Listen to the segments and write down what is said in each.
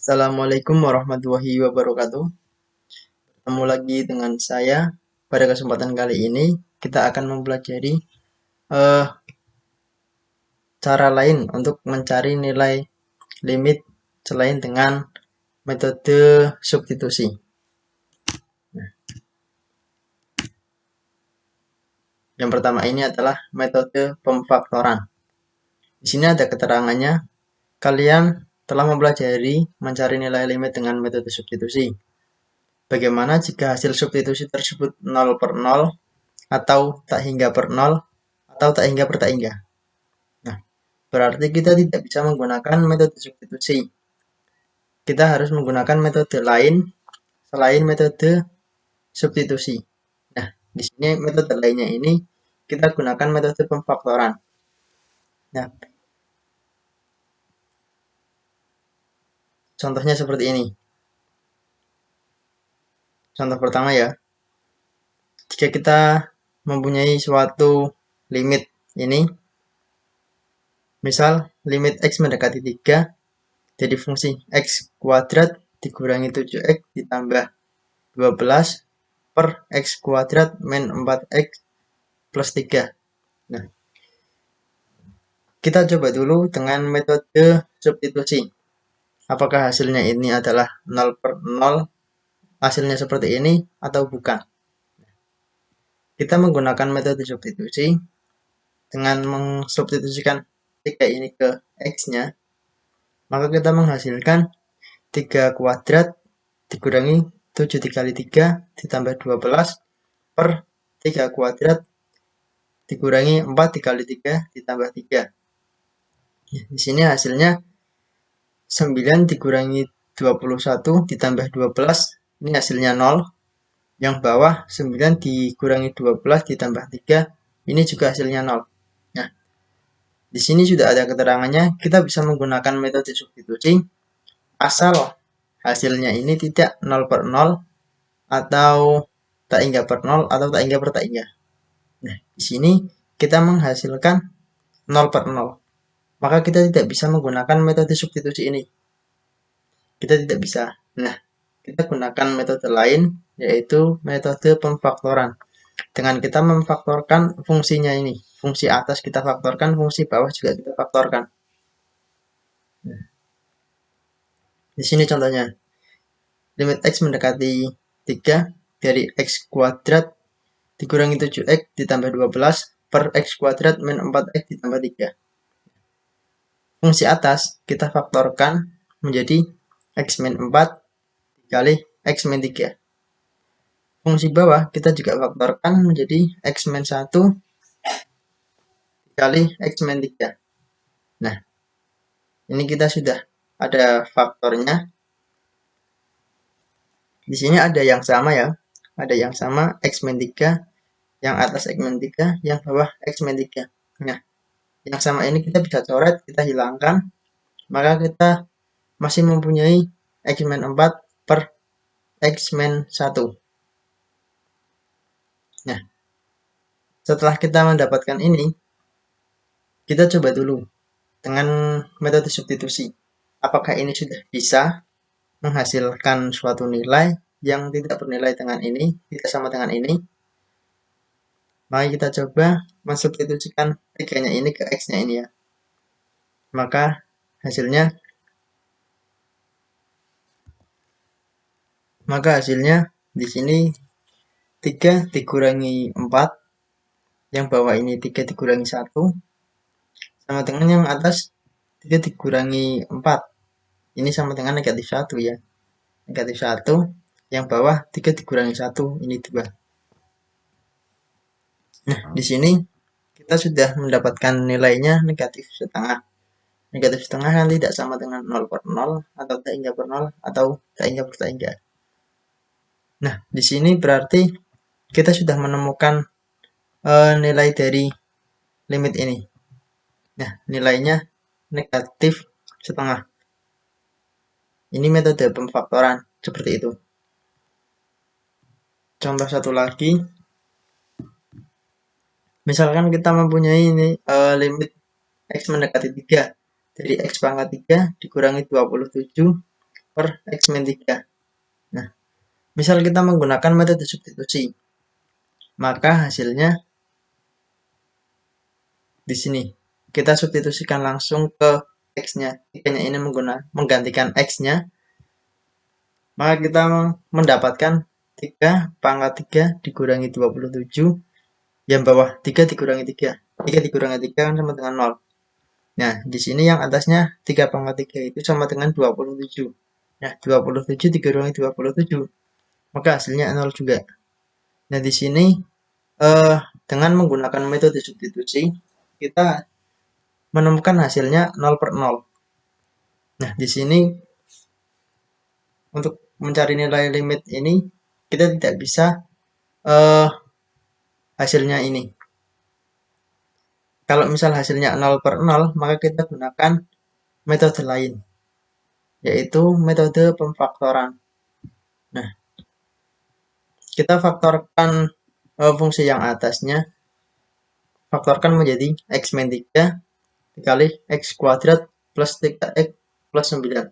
Assalamualaikum warahmatullahi wabarakatuh. Ketemu lagi dengan saya. Pada kesempatan kali ini kita akan mempelajari eh, cara lain untuk mencari nilai limit selain dengan metode substitusi. Yang pertama ini adalah metode pemfaktoran. Di sini ada keterangannya. Kalian telah mempelajari mencari nilai limit dengan metode substitusi. Bagaimana jika hasil substitusi tersebut 0 per 0 atau tak hingga per 0 atau tak hingga per tak hingga. Nah, berarti kita tidak bisa menggunakan metode substitusi. Kita harus menggunakan metode lain selain metode substitusi. Nah, di sini metode lainnya ini kita gunakan metode pemfaktoran. Nah, contohnya seperti ini. Contoh pertama ya. Jika kita mempunyai suatu limit ini, misal limit x mendekati 3, jadi fungsi x kuadrat dikurangi 7x ditambah 12 per x kuadrat min 4x plus 3. Nah, kita coba dulu dengan metode substitusi. Apakah hasilnya ini adalah 0 per 0, hasilnya seperti ini atau bukan. Kita menggunakan metode substitusi dengan mensubstitusikan 3 ini ke x-nya, maka kita menghasilkan 3 kuadrat dikurangi 7 dikali 3 ditambah 12 per 3 kuadrat dikurangi 4 dikali 3 ditambah 3. Di sini hasilnya 9 dikurangi 21 ditambah 12, ini hasilnya 0. Yang bawah 9 dikurangi 12 ditambah 3, ini juga hasilnya 0. Nah, di sini sudah ada keterangannya, kita bisa menggunakan metode substitusi asal hasilnya ini tidak 0 per 0 atau tak hingga per 0 atau tak hingga per tak hingga. Nah, di sini kita menghasilkan 0 per 0. Maka kita tidak bisa menggunakan metode substitusi ini. Kita tidak bisa. Nah, kita gunakan metode lain, yaitu metode pemfaktoran. Dengan kita memfaktorkan fungsinya ini. Fungsi atas kita faktorkan, fungsi bawah juga kita faktorkan. Nah, di sini contohnya. Limit x mendekati 3 dari x kuadrat dikurangi 7x ditambah 12 per x kuadrat min 4x ditambah 3. Fungsi atas kita faktorkan menjadi x min 4 dikali x min 3. Fungsi bawah kita juga faktorkan menjadi x min 1 dikali x min 3. Nah, ini kita sudah ada faktornya. Di sini ada yang sama ya. Ada yang sama x min 3, yang atas x min 3, yang bawah x min 3. Nah, yang sama ini kita bisa coret, kita hilangkan. Maka kita masih mempunyai x min 4 per x min 1. Nah, setelah kita mendapatkan ini, kita coba dulu dengan metode substitusi. Apakah ini sudah bisa menghasilkan suatu nilai yang tidak bernilai dengan ini, tidak sama dengan ini? Mari kita coba mensubstitusikan 3-nya ini ke x-nya ini ya. Maka hasilnya di sini 3 dikurangi 4, yang bawah ini 3 dikurangi 1, sama dengan yang atas 3 dikurangi 4. Ini sama dengan negatif 1 ya. Negatif 1, yang bawah 3 dikurangi 1, ini 2. Nah, di sini kita sudah mendapatkan nilainya negatif setengah. Negatif setengah kan tidak sama dengan 0 per 0 atau tak hingga per 0 atau tak hingga per tak hingga. Nah, di sini berarti kita sudah menemukan nilai dari limit ini. Nah, nilainya negatif setengah. Ini metode pemfaktoran seperti itu. Contoh satu lagi, misalkan kita mempunyai ini limit x mendekati 3 dari x pangkat 3 dikurangi 27 per X min 3. Nah, misal kita menggunakan metode substitusi, maka hasilnya di sini. Kita substitusikan langsung ke X-nya. 3-nya ini menggantikan X-nya, maka kita mendapatkan 3 pangkat 3 dikurangi 27, yang bawah 3 dikurangi 3. 3 dikurangi 3 kan sama dengan 0. Nah, di sini yang atasnya 3 pangkat 3 itu sama dengan 27. Nah, 27 dikurangi 27, maka hasilnya 0 juga. Nah, di sini dengan menggunakan metode substitusi, kita menemukan hasilnya 0 per 0. Nah, di sini untuk mencari nilai limit ini, kita tidak bisa hasilnya ini. Kalau misal hasilnya 0 per 0, maka kita gunakan metode lain, yaitu metode pemfaktoran. Nah, kita faktorkan fungsi yang atasnya, faktorkan menjadi X min 3 dikali X kuadrat plus 3X plus 9.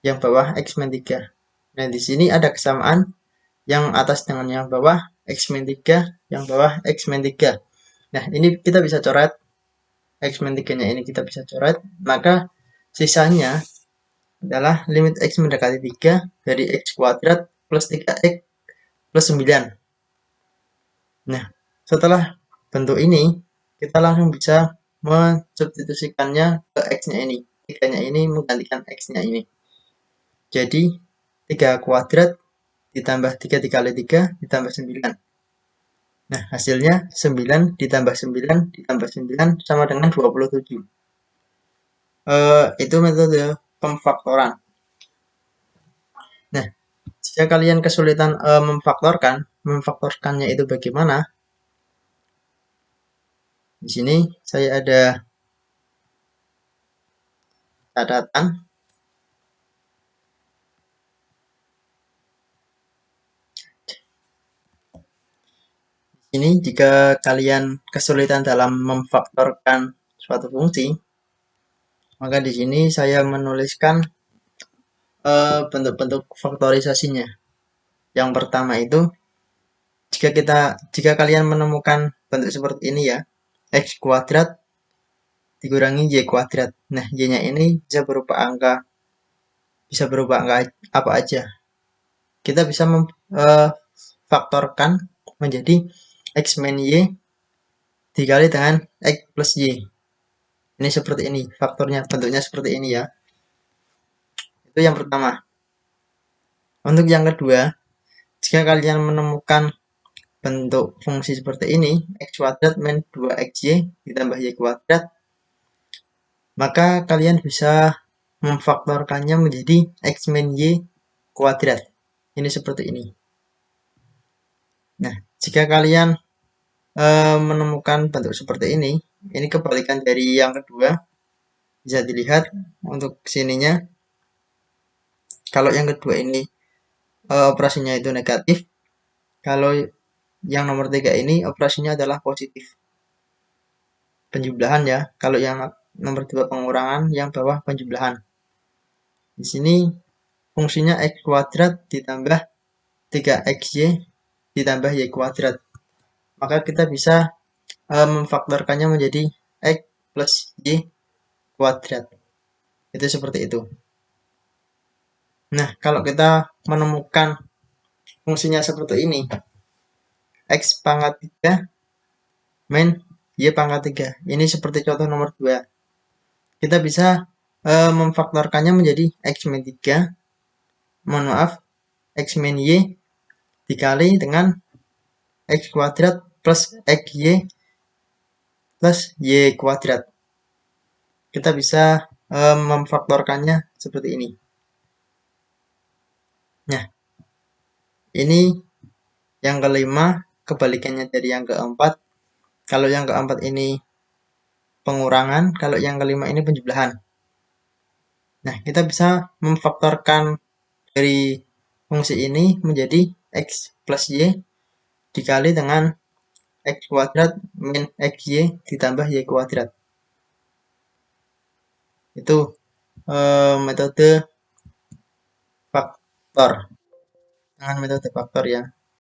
Yang bawah X min 3. Nah, di sini ada kesamaan yang atas dengan yang bawah X min 3, yang bawah X min 3. Nah, ini kita bisa coret. X min 3-nya ini kita bisa coret. Maka sisanya adalah limit X mendekati 3 dari X kuadrat plus 3X plus 9. Nah, setelah bentuk ini, kita langsung bisa mensubstitusikannya ke X-nya ini. 3-nya ini menggantikan X-nya ini. Jadi, 3 kuadrat ditambah 3 dikali 3 ditambah 9. Nah, hasilnya 9 ditambah 9 ditambah 9 sama dengan 27. Itu metode pemfaktoran. Nah, jika kalian kesulitan memfaktorkannya itu bagaimana? Di sini saya ada catatan. Ini jika kalian kesulitan dalam memfaktorkan suatu fungsi, maka di sini saya menuliskan bentuk-bentuk faktorisasinya. Yang pertama itu, jika kalian menemukan bentuk seperti ini ya, X kuadrat dikurangi Y kuadrat. Nah, Y-nya ini bisa berupa angka apa aja. Kita bisa memfaktorkan menjadi X min Y dikali dengan X plus Y. Ini seperti ini, faktornya, bentuknya seperti ini ya. Itu yang pertama. Untuk yang kedua, jika kalian menemukan bentuk fungsi seperti ini, X kuadrat min 2XY ditambah Y kuadrat, maka kalian bisa memfaktorkannya menjadi X min Y kuadrat. Ini seperti ini. Nah, jika kalian menemukan bentuk seperti ini kebalikan dari yang kedua. Bisa dilihat untuk sininya, kalau yang kedua ini operasinya itu negatif, kalau yang nomor 3 ini operasinya adalah positif. Penjumlahan ya, kalau yang nomor 2 pengurangan, yang bawah penjumlahan. Di sini fungsinya X kuadrat ditambah 3XY ditambah Y kuadrat. Maka kita bisa memfaktorkannya menjadi X plus Y kuadrat. Itu seperti itu. Nah, kalau kita menemukan fungsinya seperti ini, X pangkat 3 min Y pangkat 3. Ini seperti contoh nomor 2. Kita bisa memfaktorkannya menjadi X min 3. Mohon maaf, X min Y dikali dengan X kuadrat plus XY plus Y kuadrat. Kita bisa memfaktorkannya seperti ini. Nah, ini yang kelima, kebalikannya dari yang keempat. Kalau yang keempat ini pengurangan, kalau yang kelima ini penjumlahan. Nah, kita bisa memfaktorkan dari fungsi ini menjadi X plus Y dikali dengan X kuadrat min XY ditambah Y kuadrat. Itu metode faktor dengan metode faktor ya.